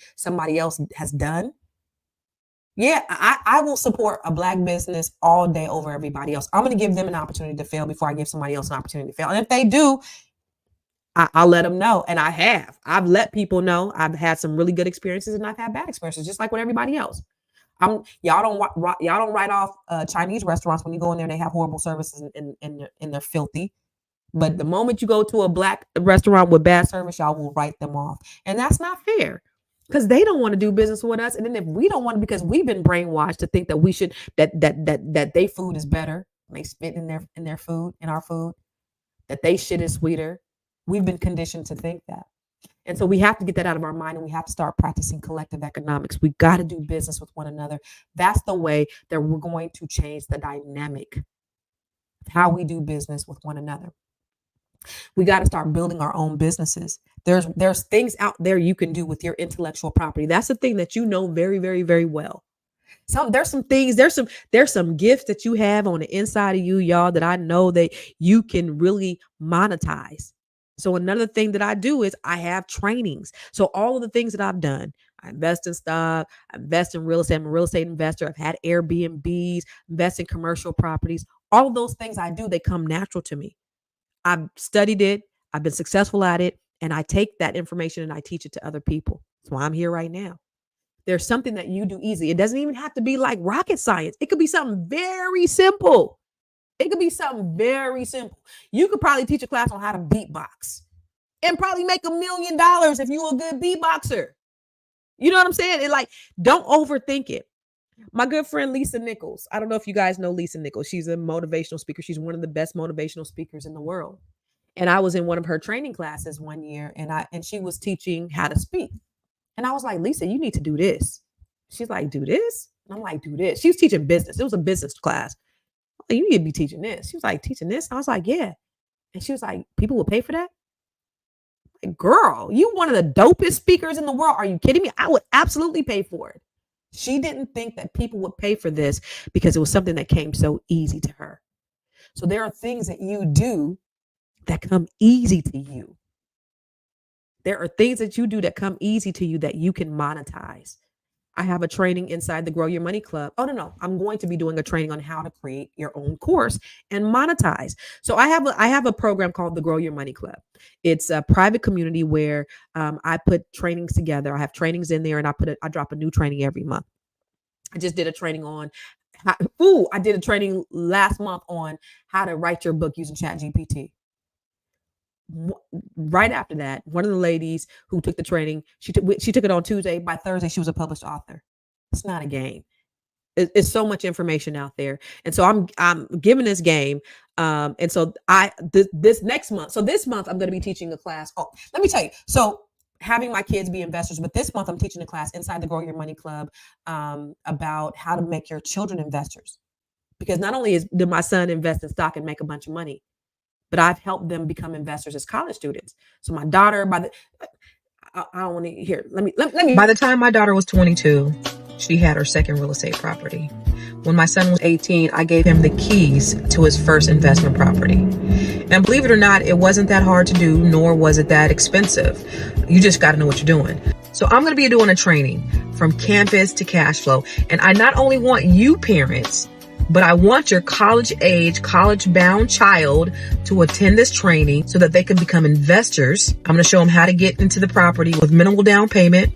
else has done? Yeah, I will support a Black business all day over everybody else. I'm going to give them an opportunity to fail before I give somebody else an opportunity to fail. And if they do, I'll let them know. And I've let people know. I've had some really good experiences and I've had bad experiences, just like with everybody else. Y'all don't write off Chinese restaurants when you go in there. They have horrible services and they're filthy. But the moment you go to a Black restaurant with bad service, y'all will write them off, and that's not fair because they don't want to do business with us. And then if we don't want to, because we've been brainwashed to think that we should that their food is better, they spit in their food, in our food, that they shit is sweeter. We've been conditioned to think that. And so we have to get that out of our mind, and we have to start practicing collective economics. We got to do business with one another. That's the way that we're going to change the dynamic of how we do business with one another. We got to start building our own businesses. There's things out there you can do with your intellectual property. That's the thing that you know very, very, very well. There's some things, there's some gifts that you have on the inside of you, y'all, that I know that you can really monetize. So another thing that I do is I have trainings. So all of the things that I've done, I invest in stock, I invest in real estate. I'm a real estate investor. I've had Airbnbs, invest in commercial properties. All of those things I do, they come natural to me. I've studied it. I've been successful at it. And I take that information and I teach it to other people. That's why I'm here right now. There's something that you do easy. It doesn't even have to be like rocket science. It could be something very simple. It could be something very simple. You could probably teach a class on how to beatbox and probably make $1 million if you're a good beatboxer. You know what I'm saying? Don't overthink it. My good friend, Lisa Nichols. I don't know if you guys know Lisa Nichols. She's a motivational speaker. She's one of the best motivational speakers in the world. And I was in one of her training classes one year, and she was teaching how to speak. And I was like, Lisa, you need to do this. She's like, do this? And I'm like, do this. She was teaching business. It was a business class. Like, you need to be teaching this. She was like, teaching this? And I was like, yeah. And she was like, people will pay for that? Like, girl, you one of the dopest speakers in the world. Are you kidding me? I would absolutely pay for it. She didn't think that people would pay for this because it was something that came so easy to her. So there are things that you do that come easy to you. There are things that you do that come easy to you that you can monetize. I have a training inside the Grow Your Money Club. Oh, no. I'm going to be doing a training on how to create your own course and monetize. So I have a program called the Grow Your Money Club. It's a private community where I put trainings together. I have trainings in there, and I drop a new training every month. I just did a training on I did a training last month on how to write your book using ChatGPT. Right after that, one of the ladies who took the training, she took it on Tuesday. By Thursday, she was a published author. It's not a game. It's so much information out there, and so I'm giving this game. And so this next month. So this month I'm going to be teaching a class. Oh, let me tell you. So having my kids be investors, but this month I'm teaching a class inside the Grow Your Money Club about how to make your children investors. Because not only did my son invest in stock and make a bunch of money, but I've helped them become investors as college students. So my daughter, I don't want to hear. Let me. By the time my daughter was 22, she had her second real estate property. When my son was 18, I gave him the keys to his first investment property. And believe it or not, it wasn't that hard to do, nor was it that expensive. You just got to know what you're doing. So I'm going to be doing a training from campus to cash flow. And I not only want you parents, but I want your college-bound child to attend this training so that they can become investors. I'm going to show them how to get into the property with minimal down payment,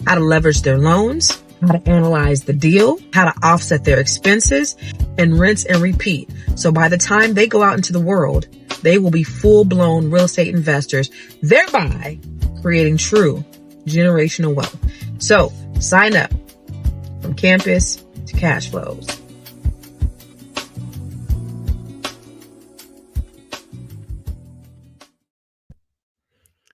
how to leverage their loans, how to analyze the deal, how to offset their expenses, and rinse and repeat. So by the time they go out into the world, they will be full-blown real estate investors, thereby creating true generational wealth. So sign up from campus to cash flows.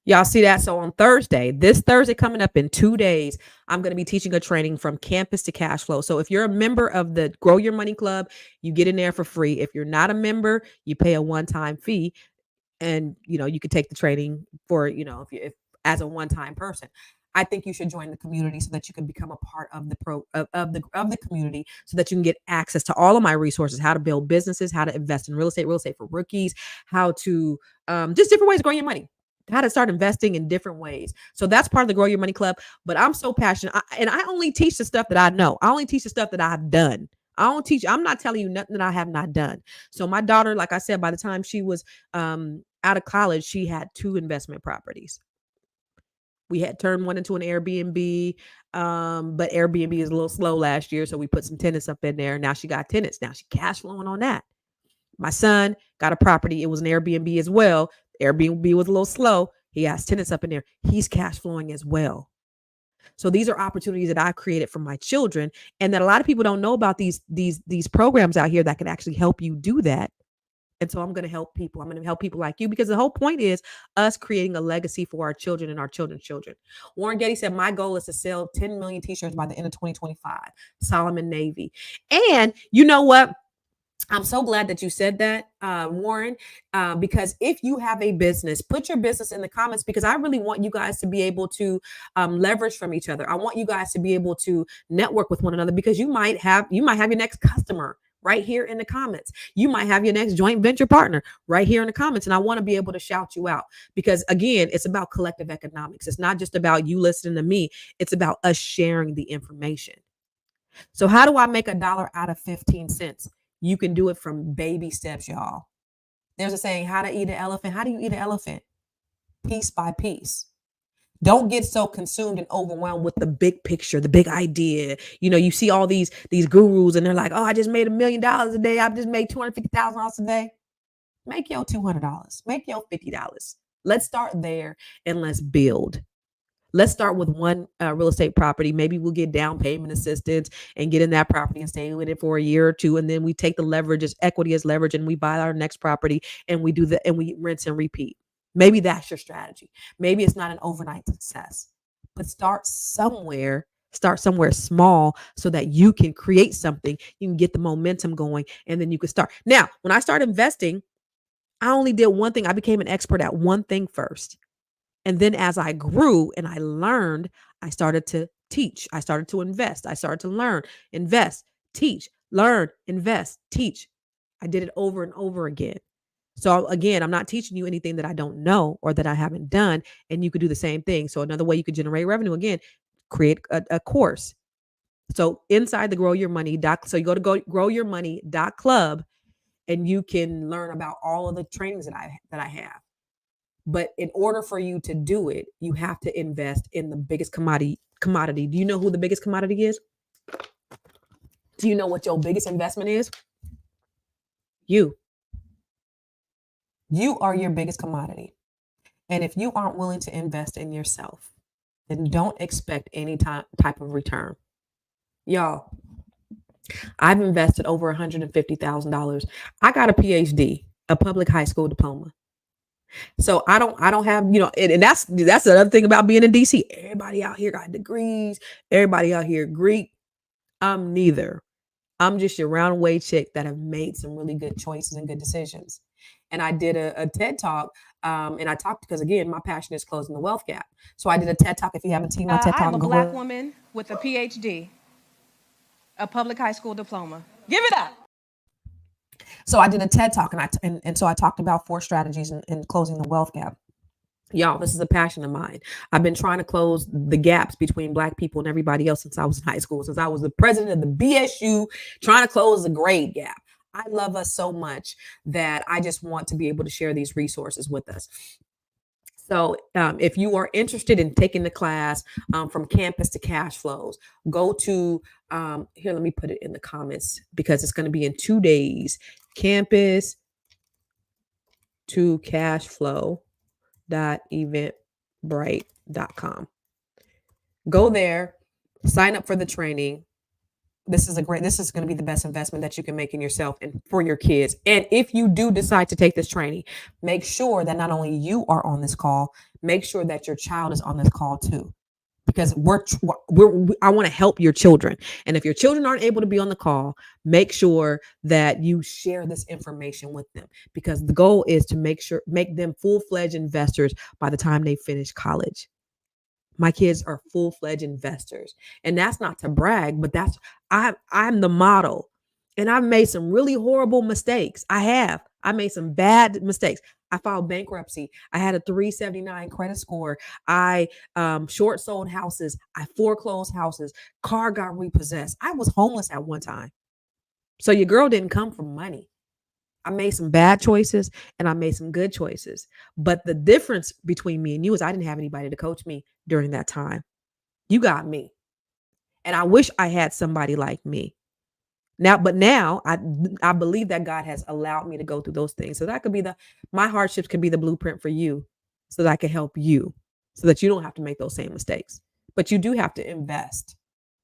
Y'all see that? So on this Thursday coming up in 2 days, I'm going to be teaching a training from campus to cash flow. So if you're a member of the Grow Your Money Club, you get in there for free. If you're not a member, you pay a one-time fee, and you could take the training for, if as a one-time person. I think you should join the community so that you can become a part of the community, so that you can get access to all of my resources: how to build businesses, how to invest in real estate for rookies, how to just different ways to grow your money, how to start investing in different ways. So that's part of the Grow Your Money Club. But I'm so passionate. I only teach the stuff that I know. I only teach the stuff that I've done. I'm not telling you nothing that I have not done. So my daughter, like I said, by the time she was out of college, she had 2 investment properties. We had turned one into an Airbnb, but Airbnb is a little slow last year. So we put some tenants up in there. Now she got tenants. Now she cash flowing on that. My son got a property. It was an Airbnb as well. Airbnb was a little slow. He has tenants up in there. He's cash flowing as well. So these are opportunities that I've created for my children, and that a lot of people don't know about these programs out here that can actually help you do that And so I'm going to help people. I'm going to help people like you, because the whole point is us creating a legacy for our children and our children's children. Warren Getty said, my goal is to sell 10 million t-shirts by the end of 2025. Solomon Navy. And you know what? I'm so glad that you said that, Warren, because if you have a business, put your business in the comments, because I really want you guys to be able to leverage from each other. I want you guys to be able to network with one another, because you might have your next customer right here in the comments. You might have your next joint venture partner right here in the comments. And I want to be able to shout you out, because again, it's about collective economics. It's not just about you listening to me. It's about us sharing the information. So how do I make $1 out of 15 cents? You can do it from baby steps, y'all. There's a saying, how to eat an elephant. How do you eat an elephant? Piece by piece. Don't get so consumed and overwhelmed with the big picture, the big idea. You know, you see all these gurus and they're like, oh, I just made $1 million a day. I just made $250,000 a day. Make your $200. Make your $50. Let's start there and let's build. Let's start with one real estate property. Maybe we'll get down payment assistance and get in that property and stay with it for a year or two. And then we take the leverage as equity as leverage and we buy our next property and we we rinse and repeat. Maybe that's your strategy. Maybe it's not an overnight success, but start somewhere small so that you can create something. You can get the momentum going and then you can start. Now, when I started investing, I only did one thing. I became an expert at one thing first. And then as I grew and I learned, I started to teach. I started to invest. I started to learn, invest, teach, learn, invest, teach. I did it over and over again. So again, I'm not teaching you anything that I don't know or that I haven't done. And you could do the same thing. So another way you could generate revenue, again, create a course. So inside the Grow Your Money so you go to growyourmoney.club and you can learn about all of the trainings that I have. But in order for you to do it, you have to invest in the biggest commodity. Do you know who the biggest commodity is? Do you know what your biggest investment is? You. You are your biggest commodity. And if you aren't willing to invest in yourself, then don't expect any type of return. Y'all, I've invested over $150,000. I got a PhD, a public high school diploma. So I don't have, and that's the other thing about being in DC. Everybody out here got degrees. Everybody out here Greek. I'm neither. I'm just your round-way chick that have made some really good choices and good decisions. And I did a TED Talk, and I talked because, again, my passion is closing the wealth gap. So I did a TED Talk. If you haven't seen my TED Talk, I'm a Black woman with a PhD, a public high school diploma. Give it up. So I did a TED Talk, and so I talked about 4 strategies in closing the wealth gap. Y'all, this is a passion of mine. I've been trying to close the gaps between Black people and everybody else since I was in high school, since I was the president of the BSU, trying to close the grade gap. I love us so much that I just want to be able to share these resources with us. So if you are interested in taking the class from campus to cash flows, go to, here, let me put it in the comments because it's going to be in 2 days, campus to cashflow.eventbrite.com. Go there, sign up for the training. This is going to be the best investment that you can make in yourself and for your kids. And if you do decide to take this training, make sure that not only you are on this call, make sure that your child is on this call too, because I want to help your children. And if your children aren't able to be on the call, make sure that you share this information with them, because the goal is to make them full-fledged investors by the time they finish college. My kids are full-fledged investors. And that's not to brag, but I'm the model. And I've made some really horrible mistakes. I made some bad mistakes. I filed bankruptcy. I had a 379 credit score. I short sold houses. I foreclosed houses. Car got repossessed. I was homeless at one time. So your girl didn't come from money. I made some bad choices and I made some good choices. But the difference between me and you is I didn't have anybody to coach me during that time. You got me. And I wish I had somebody like me. Now I believe that God has allowed me to go through those things. So that could be my hardships could be the blueprint for you, so that I can help you, so that you don't have to make those same mistakes. But you do have to invest,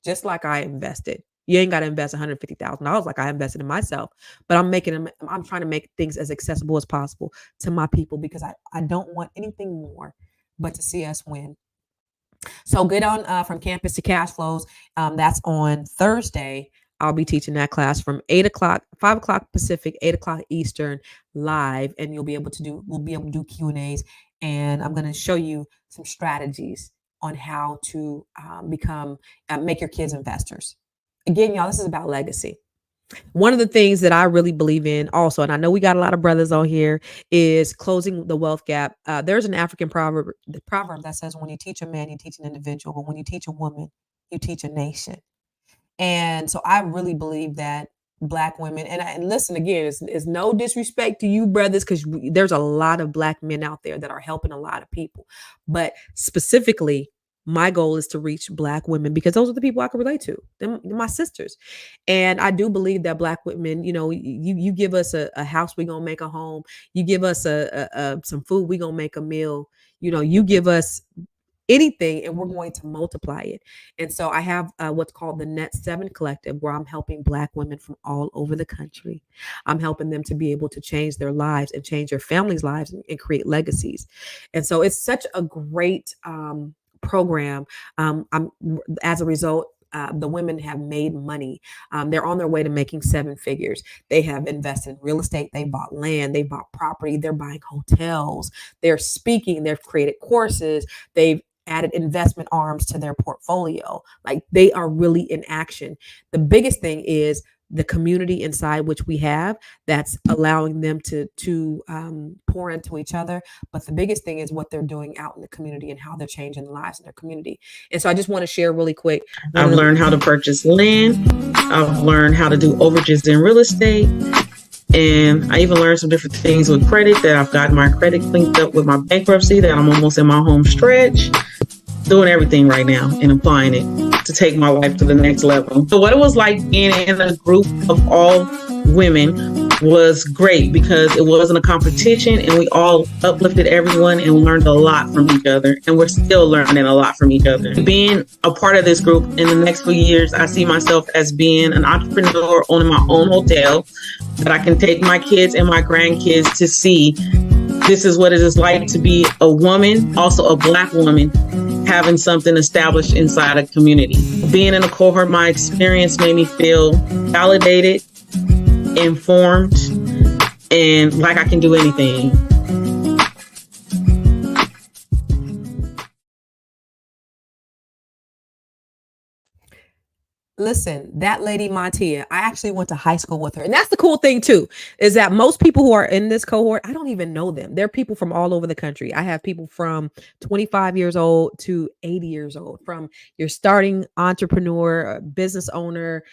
just like I invested. You ain't got to invest $150,000 like I invested in myself, but I'm trying to make things as accessible as possible to my people because I don't want anything more but to see us win. So get on From Campus to Cash Flows. That's on Thursday. I'll be teaching that class from 5 o'clock Pacific, 8 o'clock Eastern live. And we'll be able to do Q&As. And I'm going to show you some strategies on how to make your kids investors. Again, y'all, this is about legacy. One of the things that I really believe in also, and I know we got a lot of brothers on here, is closing the wealth gap. There's an African proverb that says, when you teach a man, you teach an individual, but when you teach a woman, you teach a nation. And so I really believe that Black women, and listen, again, it's no disrespect to you brothers, because there's a lot of Black men out there that are helping a lot of people. But specifically, my goal is to reach Black women because those are the people I can relate to, them, my sisters. And I do believe that Black women, you give us a house, we're going to make a home. You give us some food, we're going to make a meal. You give us anything and we're going to multiply it. And so I have what's called the Net 7 Collective, where I'm helping Black women from all over the country. I'm helping them to be able to change their lives and change their families' lives and create legacies. And so it's such a great program. As a result, the women have made money. They're on their way to making 7 figures. They have invested in real estate. They bought land. They bought property. They're buying hotels. They're speaking. They've created courses. They've added investment arms to their portfolio. Like, they are really in action. The biggest thing is the community inside which we have that's allowing them to pour into each other. But the biggest thing is what they're doing out in the community and how they're changing the lives in their community. And so I just want to share really quick. I've learned how to purchase land. I've learned how to do overages in real estate. And I even learned some different things with credit, that I've gotten my credit cleaned up with my bankruptcy, that I'm almost in my home stretch, doing everything right now and applying it to take my life to the next level. So what it was like being in a group of all women was great, because it wasn't a competition and we all uplifted everyone and we learned a lot from each other, and we're still learning a lot from each other. Being a part of this group in the next few years, I see myself as being an entrepreneur, owning my own hotel that I can take my kids and my grandkids to see. This is what it is like to be a woman, also a Black woman, having something established inside a community. Being in a cohort, my experience made me feel validated, informed, and like I can do anything. Listen, that lady Montia, I actually went to high school with her. And that's the cool thing too, is that most people who are in this cohort, I don't even know them. They're people from all over the country. I have people from 25 years old to 80 years old, from your starting entrepreneur, business owner,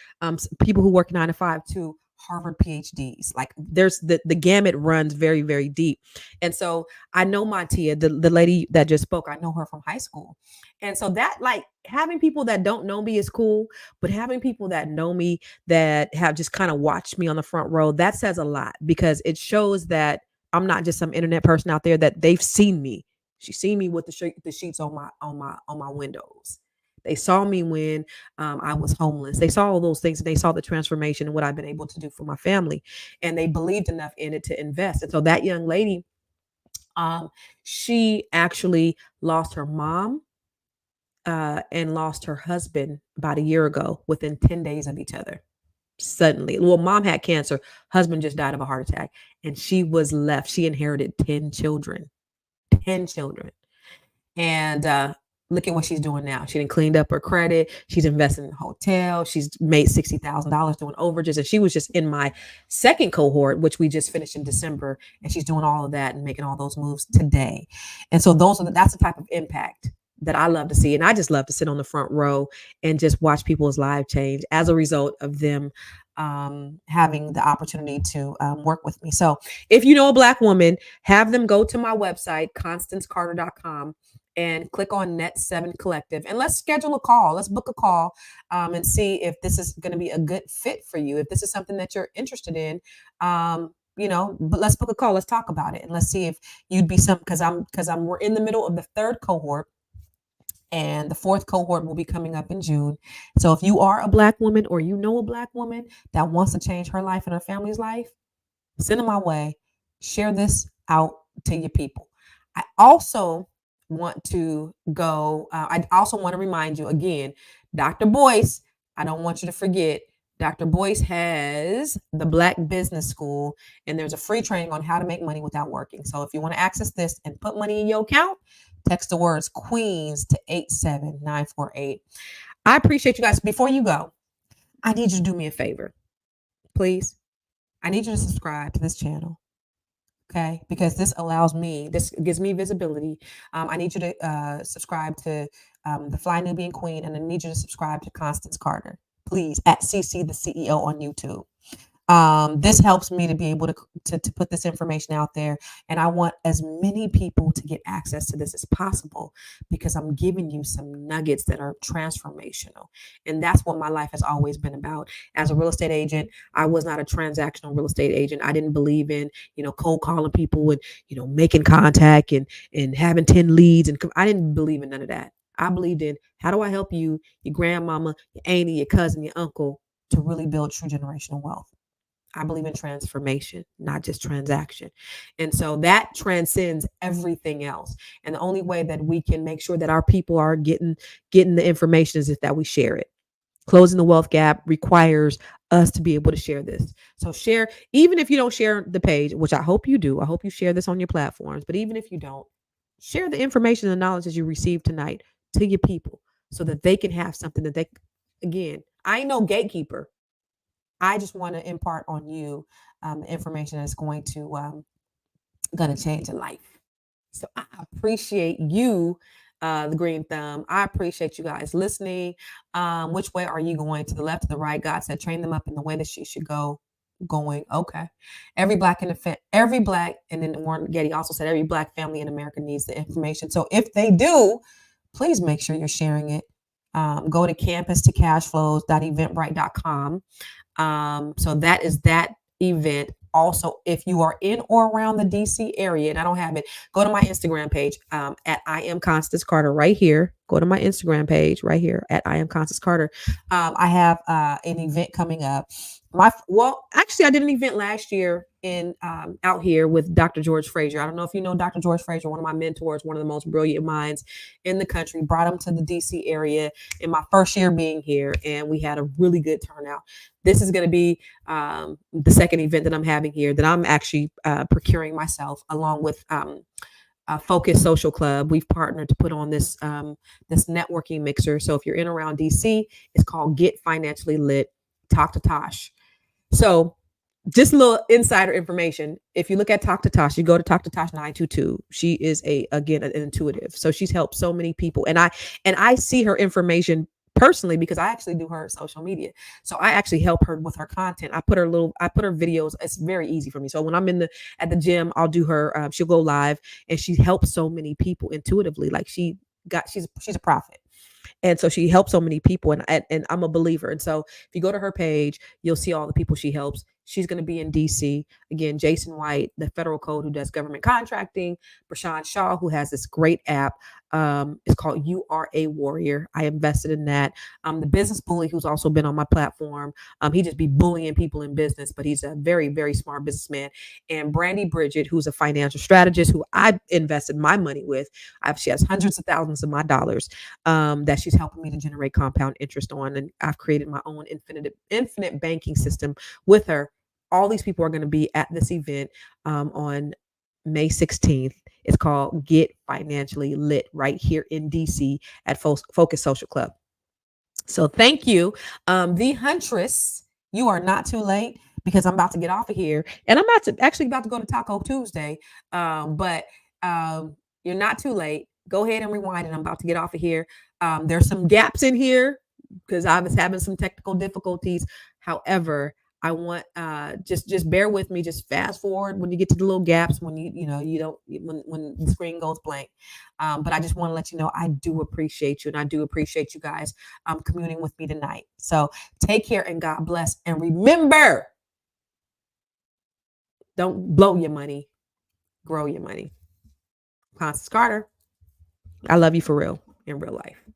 people who work 9 to 5 to Harvard PhDs. Like, there's the gamut runs very, very deep. And so I know Montia, the lady that just spoke, I know her from high school. And so that, like, having people that don't know me is cool, but having people that know me, that have just kind of watched me on the front row, that says a lot, because it shows that I'm not just some internet person out there, that they've seen me. She's seen me with the sheets on my windows. They saw me when I was homeless. They saw all those things, and they saw the transformation and what I've been able to do for my family. And they believed enough in it to invest. And so that young lady, she actually lost her mom and lost her husband about a year ago, within 10 days of each other. Suddenly, well, mom had cancer, husband just died of a heart attack, and she was left. She inherited 10 children. And look at what she's doing now. She done cleaned up her credit. She's invested in a hotel. She's made $60,000 doing overages. And she was just in my second cohort, which we just finished in December. And she's doing all of that and making all those moves today. And so that's the type of impact that I love to see. And I just love to sit on the front row and just watch people's lives change as a result of them having the opportunity to work with me. So if you know a Black woman, have them go to my website, ConstanceCarter.com, and click on Net 7 Collective, and let's schedule a call. Let's book a call and see if this is going to be a good fit for you. If this is something that you're interested in, but let's book a call. Let's talk about it, and let's see if you'd be some, because we're in the middle of the third cohort. And the fourth cohort will be coming up in June. So if you are a Black woman or you know a Black woman that wants to change her life and her family's life, send them my way. Share this out to your people. I also want to remind you again, Dr. Boyce, I don't want you to forget, Dr. Boyce has the Black Business School, and there's a free training on how to make money without working. So if you want to access this and put money in your account, text the words Queens to 87948. I appreciate you guys. Before you go, I need you to do me a favor, please. I need you to subscribe to this channel. Okay, because this gives me visibility. I need you to subscribe to the Fly Nubian Queen, and I need you to subscribe to Constance Carter, please, at CC the CEO on YouTube. This helps me to be able to put this information out there, and I want as many people to get access to this as possible, because I'm giving you some nuggets that are transformational, and that's what my life has always been about. As a real estate agent, I was not a transactional real estate agent. I didn't believe in cold calling people and making contact and having 10 leads, and I didn't believe in none of that. I believed in, how do I help you, your grandmama, your auntie, your cousin, your uncle, to really build true generational wealth. I believe in transformation, not just transaction. And so that transcends everything else. And the only way that we can make sure that our people are getting the information is if that we share it. Closing the wealth gap requires us to be able to share this. So share, even if you don't share the page, which I hope you do. I hope you share this on your platforms. But even if you don't, share the information and knowledge that you received tonight to your people so that they can have something that they, again, I ain't no gatekeeper. I just want to impart on you information that's going to change your life. So I appreciate you, the Green Thumb. I appreciate you guys listening. Which way are you going? To the left or the right? God said, train them up in the way that she should go. Going, okay. Every black, and then Warren Getty also said every Black family in America needs the information. So if they do, please make sure you're sharing it. Go to campus2cashflows.eventbrite.com. So that is that event. Also, if you are in or around the DC area, and I don't have it, go to my Instagram page at I am Constance Carter right here. Go to my Instagram page right here at I am Constance Carter. I have an event coming up. Actually, I did an event last year in out here with Dr. George Frazier. I don't know if you know Dr. George Frazier, one of my mentors, one of the most brilliant minds in the country. Brought him to the DC area in my first year being here, and we had a really good turnout. This is going to be the second event that I'm having here that I'm actually procuring myself, along with Focus Social Club. We've partnered to put on this networking mixer. So if you're in around DC, it's called Get Financially Lit. Talk to Tosh. So just a little insider information. If you look at Talk to Tosh, you go to Talk to Tosh 922. She is an intuitive. So she's helped so many people. And I see her information personally because I actually do her social media. So I actually help her with her content. I put her videos. It's very easy for me. So when I'm at the gym, I'll do her, she'll go live, and she helps so many people intuitively. Like she's a prophet. And so she helps so many people, and I'm a believer. And so if you go to her page, you'll see all the people she helps. She's going to be in DC. Again, Jason White, the federal code, who does government contracting. Prashant Shaw, who has this great app. It's called You Are a Warrior. I invested in that. The Business Bully, who's also been on my platform. He just be bullying people in business, but he's a very, very smart businessman. And Brandy Bridget, who's a financial strategist, who I invested my money with. She has hundreds of thousands of my dollars that she's helping me to generate compound interest on. And I've created my own infinite banking system with her. All these people are going to be at this event on May 16th. It's called Get Financially Lit right here in DC at Focus Social Club. So thank you. The Huntress, you are not too late, because I'm about to get off of here, and I'm about to go to Taco Tuesday. But you're not too late. Go ahead and rewind, and I'm about to get off of here. There's some gaps in here because I was having some technical difficulties. However, I want just bear with me. Just fast forward when you get to the little gaps when you don't when the screen goes blank. But I just want to let you know I do appreciate you, and I do appreciate you guys communing with me tonight. So take care and God bless. And remember, don't blow your money, grow your money. Constance Carter, I love you for real. in real life.